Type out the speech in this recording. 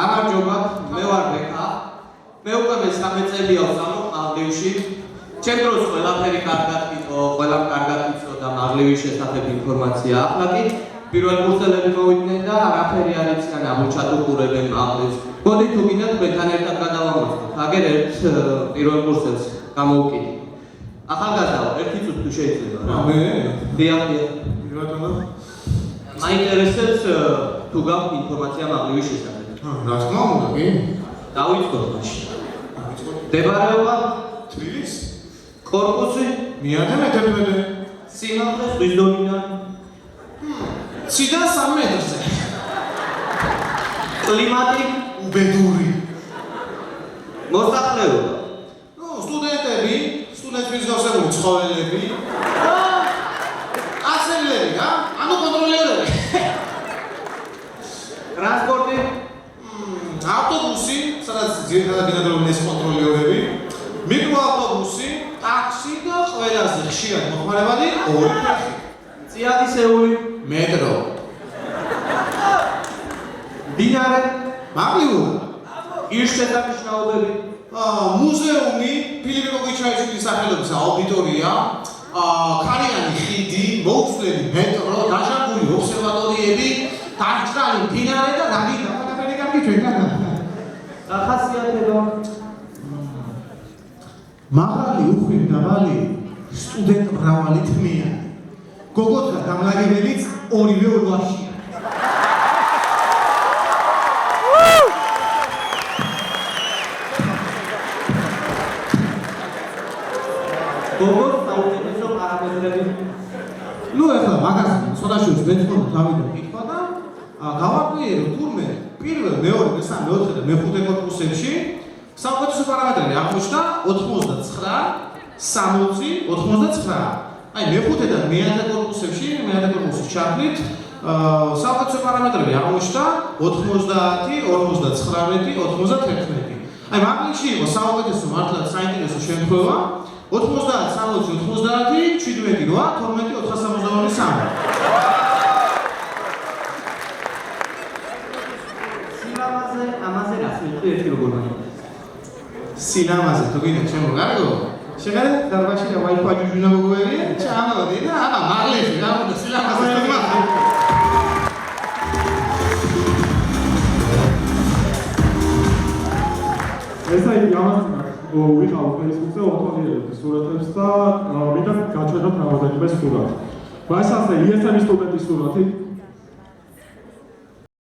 გამარჯობა, მე ვარ ბექა. მე უკვე მე-13 წელია ვსწავლობ მაღლივში. ჩემ დროს ყველაფერი კარგად იყო, ყველამ კარგად იცოდა მაღლივის შესახებ ინფორმაცია. ახლა კი პირველ კურსელები მოვიდნენ და არაფერი არ იციან ამოჩატუყურებენ მაღლივს. მოდი თუ გინდათ მეთან ერთად გადავამოწმოთ. აგერ ერთ პირველ კურსელს გამოვკიდე. ახალგაზრდა, ერთი წუთი თუ შეიძლება რა. მე? დიახ. ბატონო. მაინტერესებს თუ გაქვთ ინფორმაცია მაღლივის შესახებ. რა თქმა უნდა, კი. დავიწყოთ მაშინ. მდებარეობა თბილისი. კორპუსი მიადე მე-11. სიმაღლე ზღვის დონიდან. ციდან 3 მეტრზე. კლიმატი უბედური. მოსახლეობა. სტუდენტები, სტუდენტების გავსებული ცხოველები. ასეულები, ანუ კონტროლერები. ტრანსპორტი ავტობუსი, სადაც ძირითადად ბინადრობდნენ ეს კონტროლერები. მიკროავტობუსი, ტაქსი და ყველაზე ხშირად მოხმარებადი ორი ფეხი. წიაღისეული მეტრო. დინარე მაღლიური. ღირსშესანიშნაობები მუზეუმი, ფილიპე კოგიჩაიშვილის სახელობის აუდიტორია, ქარიანი ხიდი, მოუწვლელი მეტრო, დაჟანგული ობსერვატორიები, დაჭრილი მდინარე და რამე კარგი ჩვენგან. ახასიათება მაღალი უხვი დაბალი სტუდენტ მრავალი თმიანი. გოგოთა დამლაგებელიც ორივე ურვაშია. გოგოს საუკეთესო პარამეტრები ნუ ახლა მაგას სოდაშვილს მეწყობ თავიდან კითხვა და გავაკვირო თურმე პირველ, მეორე, მესამე, მეოთხე და მეხუთე კორპუსებში საუკეთესო პარამეტრები აღმოჩნდა 89, 60, 89. აი მეხუთედან მეათე კორპუსებში, მეათე კორპუსის ჩართვით საუკეთესო პარამეტრები აღმოჩნდა 90, 59, 91. აი მაღლივში იყო საუკეთესო მართლაც საინტერესო შემთხვევა 90, 60, 90, 17, 8, 12, 472. სილამაზე ამაზე რას ვიტყვი ერთი როგორ მაგინდა სილამაზე თუ გინდა ჩემო გარგო შეგარე დარბაში და ვაიფაი ჯუჯუნა მოგويري ჩამოვდი და აბა მაღლივში რა უნდა სილამაზე ესა იგი ამასინა ვიყავ Facebook-ზე ოთონიერებდი სურათებს და მინდა გაჩვენოთ რამოდენიმე სურათი. მას ასე ISM სტუდენტის სურათი